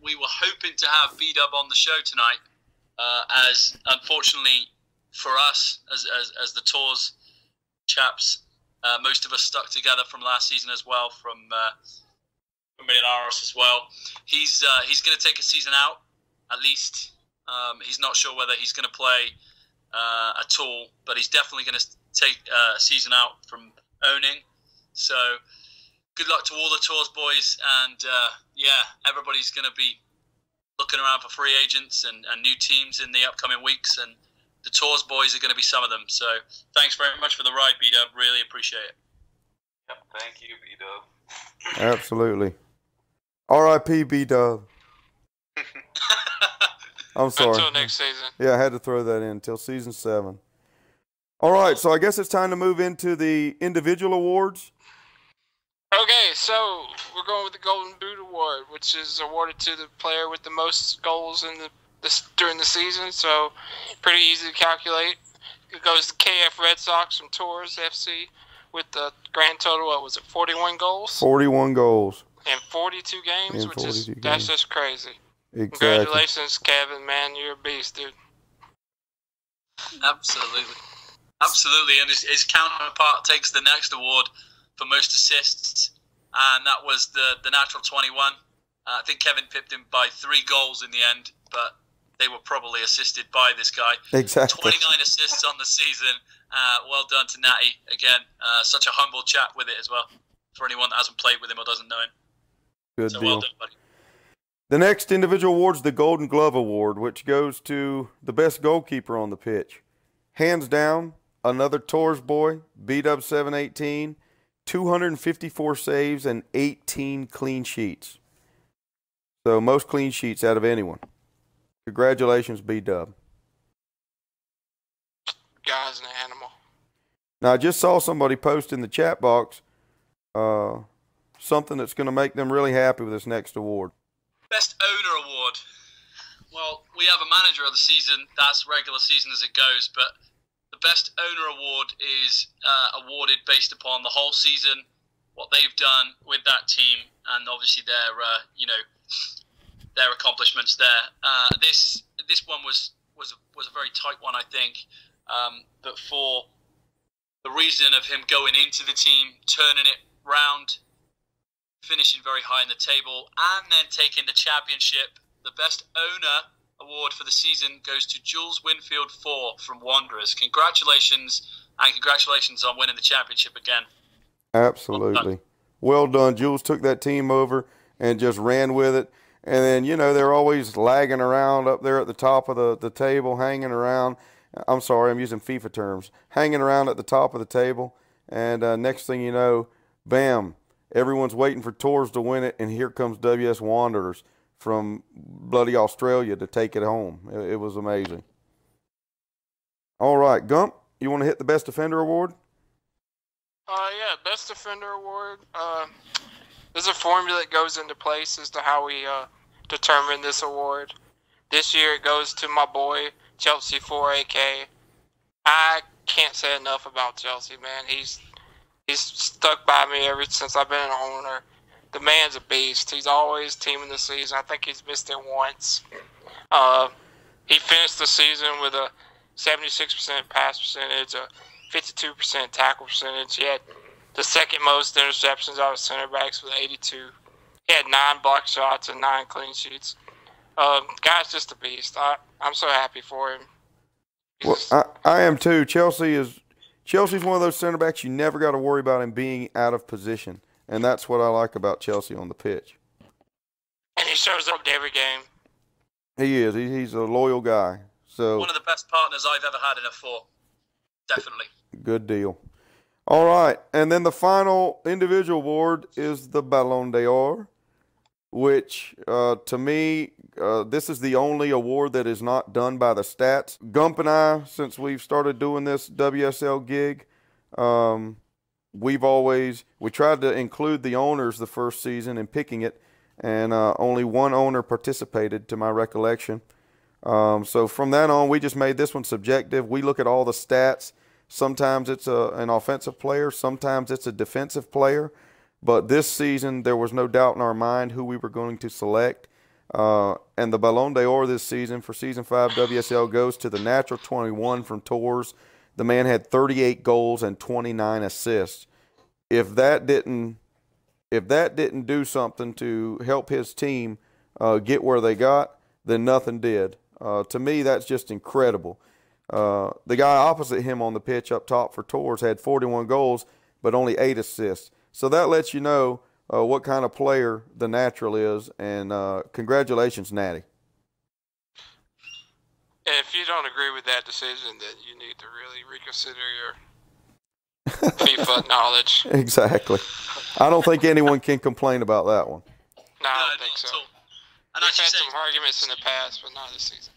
we were hoping to have B-Dub on the show tonight, as unfortunately for us, as the Tours chaps, most of us stuck together from last season as well, from Millonarios as well. He's going to take a season out, at least. He's not sure whether he's going to play at all, but he's definitely going to take a season out from owning. So good luck to all the Tours boys, and everybody's going to be looking around for free agents and new teams in the upcoming weeks, and the Tours boys are going to be some of them. So thanks very much for the ride, B-Dub. Really appreciate it. Yep, thank you, B-Dub. Absolutely. R.I.P. B-Dub. I'm sorry. Until next season. Yeah, I had to throw that in until season 7. All right, so I guess it's time to move into the individual awards. Okay, so we're going with the Golden Boot Award, which is awarded to the player with the most goals in during the season. So pretty easy to calculate. It goes to KF Red Sox from Tours FC with the grand total. What was it? 41 goals. 41 goals In 42 games, In 42 games. That's just crazy. Exactly. Congratulations, Kevin, man, you're a beast, dude. Absolutely, and his counterpart takes the next award for most assists, and that was the natural 21. I think Kevin pipped him by 3 goals in the end, but they were probably assisted by this guy. Exactly. 29 assists on the season. Well done to Natty again. Such a humble chap with it as well, for anyone that hasn't played with him or doesn't know him. Good so deal. Well done, buddy. The next individual award is the Golden Glove Award, which goes to the best goalkeeper on the pitch. Hands down, another Tours boy, B-Dub 718, 254 saves and 18 clean sheets. So most clean sheets out of anyone. Congratulations, B-Dub. Guy's an animal. Now, I just saw somebody post in the chat box something that's going to make them really happy with this next award. Best Owner Award. Well, we have a manager of the season. That's regular season as it goes. But the Best Owner Award is awarded based upon the whole season, what they've done with that team, and obviously their accomplishments there. This one was a very tight one, I think. But for the reason of him going into the team, turning it round, finishing very high in the table, and then taking the championship, the Best Owner Award for the season goes to Jules Winfield 4 from Wanderers. Congratulations, and congratulations on winning the championship again. Absolutely. Well done. Jules took that team over and just ran with it. And then, they're always lagging around up there at the top of the table, hanging around. I'm sorry, I'm using FIFA terms. Hanging around at the top of the table. And next thing you know, bam, everyone's waiting for Tours to win it, and here comes WS Wanderers from bloody Australia to take it home. It was amazing. All right, Gump, you want to hit the Best Defender Award? Yeah, Best Defender Award. There's a formula that goes into place as to how we determine this award. This year it goes to my boy, Chelsea 4AK. I can't say enough about Chelsea, man. He's stuck by me ever since I've been an owner. The man's a beast. He's always team of the season. I think he's missed it once. He finished the season with a 76% pass percentage, a 52% tackle percentage. He had the second most interceptions out of center backs with 82. He had 9 block shots and 9 clean sheets. Guy's just a beast. I'm so happy for him. I am too. Chelsea's one of those center backs you never got to worry about him being out of position. And that's what I like about Chelsea on the pitch. And he shows up to every game. He is. He's a loyal guy. So one of the best partners I've ever had in a 4. Definitely. Good deal. All right. And then the final individual award is the Ballon d'Or, which to me, this is the only award that is not done by the stats. Gump and I, since we've started doing this WSL gig, we tried to include the owners the first season in picking it, and only one owner participated to my recollection. So from that on, we just made this one subjective. We look at all the stats. Sometimes it's an offensive player. Sometimes it's a defensive player. But this season, there was no doubt in our mind who we were going to select. And the Ballon d'Or this season for Season 5 WSL goes to the natural 21 from Tours. The man had 38 goals and 29 assists. If that didn't do something to help his team get where they got, then nothing did. To me, that's just incredible. The guy opposite him on the pitch up top for Tours had 41 goals, but only 8 assists. So that lets you know what kind of player the natural is. And congratulations, Natty. If you don't agree with that decision, then you need to really reconsider your FIFA knowledge. Exactly. I don't think anyone can complain about that one. No, I don't think so. And We've had some arguments in the past, but not this season.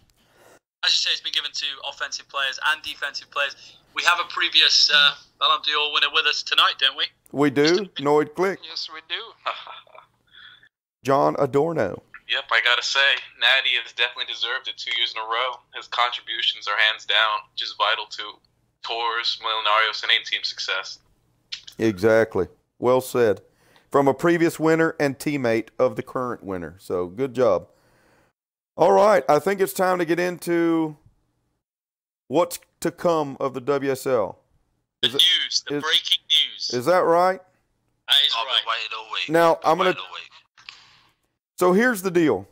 As you say, it's been given to offensive players and defensive players. We have a previous Ballon d'Or winner with us tonight, don't we? We do. Noid Click. Yes, we do. John Adorno. Yep, I gotta say, Natty has definitely deserved it 2 years in a row. His contributions are hands down just vital to Tours, Millonarios, and A-team success. Exactly. Well said. From a previous winner and teammate of the current winner. So good job. All right, I think it's time to get into what's to come of the WSL. The breaking news. Is that right? That is I'll right. be wide awake. Now, I'm going to... So here's the deal.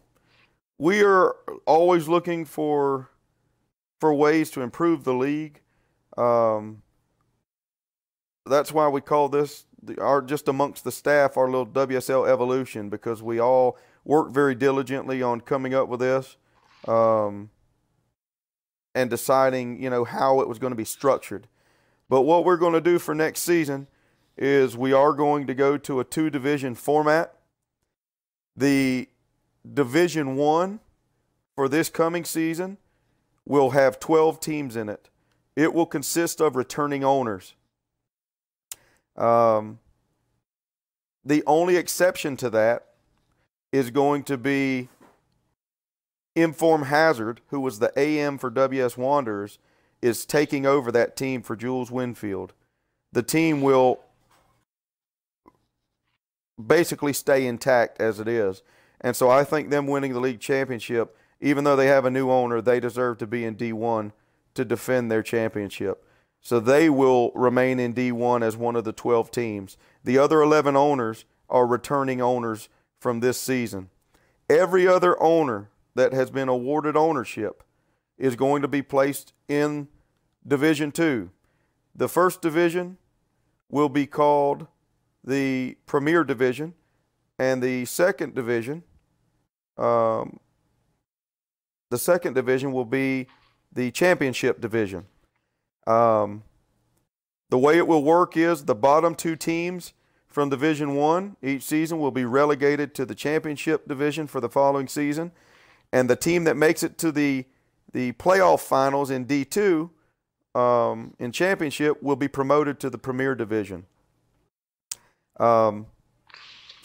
We are always looking for ways to improve the league. That's why we call this, just amongst the staff, our little WSL evolution, because we all worked very diligently on coming up with this and deciding, how it was going to be structured. But what we're going to do for next season is we are going to go to a 2-division format. The Division 1 for this coming season will have 12 teams in it. It will consist of returning owners. The only exception to that is going to be Inform Hazard, who was the AM for WS Wanderers, is taking over that team for Jules Winfield. The team will basically stay intact as it is. And so I think them winning the league championship, even though they have a new owner, they deserve to be in D1 to defend their championship. So they will remain in D1 as one of the 12 teams. The other 11 owners are returning owners from this season. Every other owner that has been awarded ownership is going to be placed in Division 2. The first division will be called the Premier Division, and the second division will be the Championship Division. The way it will work is the bottom 2 teams from Division 1 each season will be relegated to the Championship Division for the following season, and the team that makes it to the playoff finals in D2 in Championship will be promoted to the Premier Division. So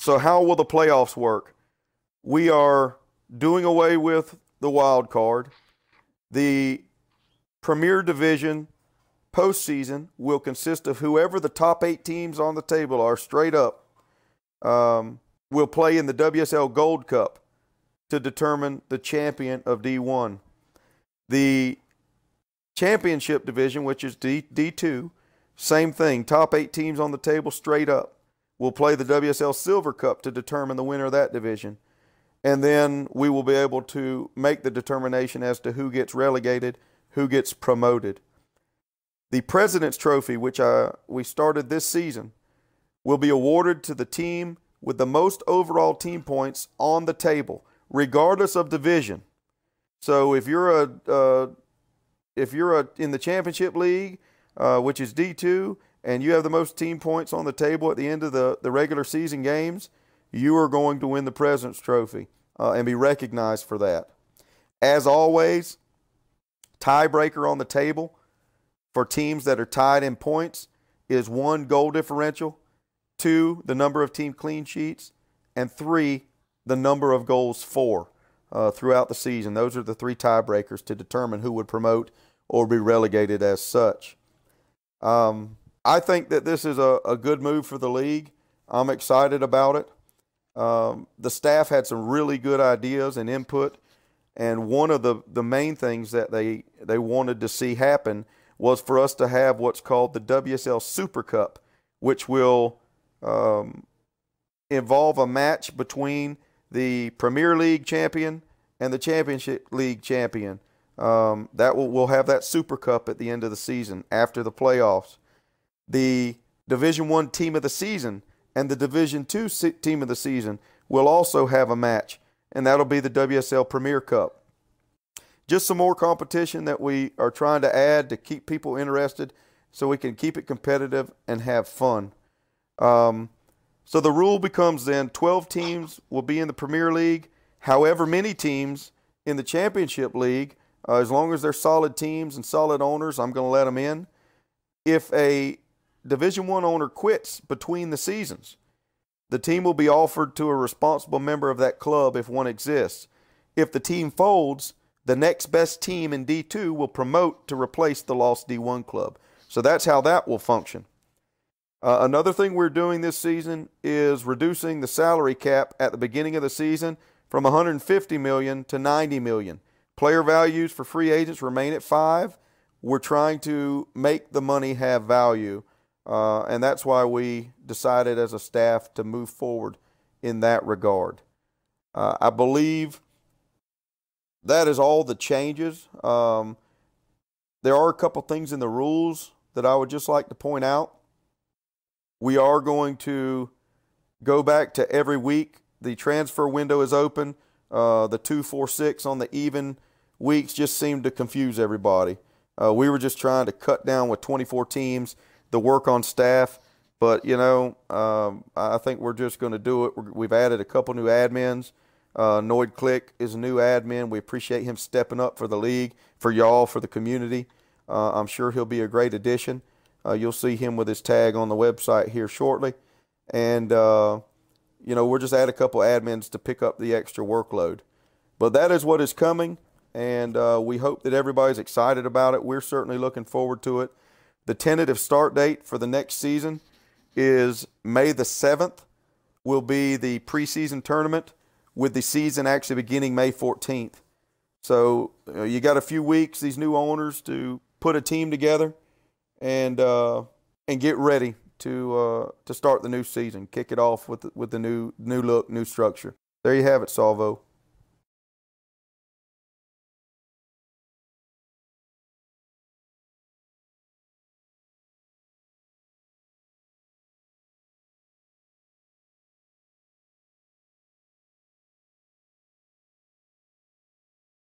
how will the playoffs work? We are doing away with the wild card. The Premier Division postseason will consist of whoever the top 8 teams on the table are straight up will play in the WSL Gold Cup to determine the champion of D1. The Championship Division, which is D2, same thing. Top 8 teams on the table straight up will play the WSL Silver Cup to determine the winner of that division. And then we will be able to make the determination as to who gets relegated, who gets promoted. The President's Trophy, which we started this season, will be awarded to the team with the most overall team points on the table, regardless of division. So if you're in the Championship League, which is D2, and you have the most team points on the table at the end of the regular season games, you are going to win the President's Trophy and be recognized for that. As always, tiebreaker on the table for teams that are tied in points is 1, goal differential, 2, the number of team clean sheets, and 3, the number of goals for throughout the season. Those are the 3 tiebreakers to determine who would promote or be relegated as such. I think that this is a good move for the league. I'm excited about it. The staff had some really good ideas and input, and one of the main things that they wanted to see happen was for us to have what's called the WSL Super Cup, which will involve a match between the Premier League champion and the Championship League champion. We'll have that Super Cup at the end of the season after the playoffs. The Division I team of the season and the Division II team of the season will also have a match, and that'll be the WSL Premier Cup. Just some more competition that we are trying to add to keep people interested so we can keep it competitive and have fun. So the rule becomes then 12 teams will be in the Premier League, however many teams in the Championship League, as long as they're solid teams and solid owners, I'm going to let them in. If a Division I owner quits between the seasons, the team will be offered to a responsible member of that club if one exists. If the team folds, the next best team in D2 will promote to replace the lost D1 club. So that's how that will function. Another thing we're doing this season is reducing the salary cap at the beginning of the season from $150 million to $90 million. Player values for free agents remain at 5. We're trying to make the money have value, and that's why we decided as a staff to move forward in that regard. I believe that is all the changes. There are a couple things in the rules that I would just like to point out. We are going to go back to every week. The transfer window is open. The 2, 4, 6 on the even weeks just seemed to confuse everybody. We were just trying to cut down with 24 teams the work on staff. But, I think we're just going to do it. We've added a couple new admins. Noid Click is a new admin. We appreciate him stepping up for the league, for y'all, for the community. I'm sure he'll be a great addition. You'll see him with his tag on the website here shortly. And, we'll just add a couple admins to pick up the extra workload. But that is what is coming, and we hope that everybody's excited about it. We're certainly looking forward to it. The tentative start date for the next season is May the 7th will be the preseason tournament, with the season actually beginning May 14th. So you got a few weeks, these new owners, to put a team together and get ready to start the new season, kick it off with the new look, new structure. There you have it, Salvo.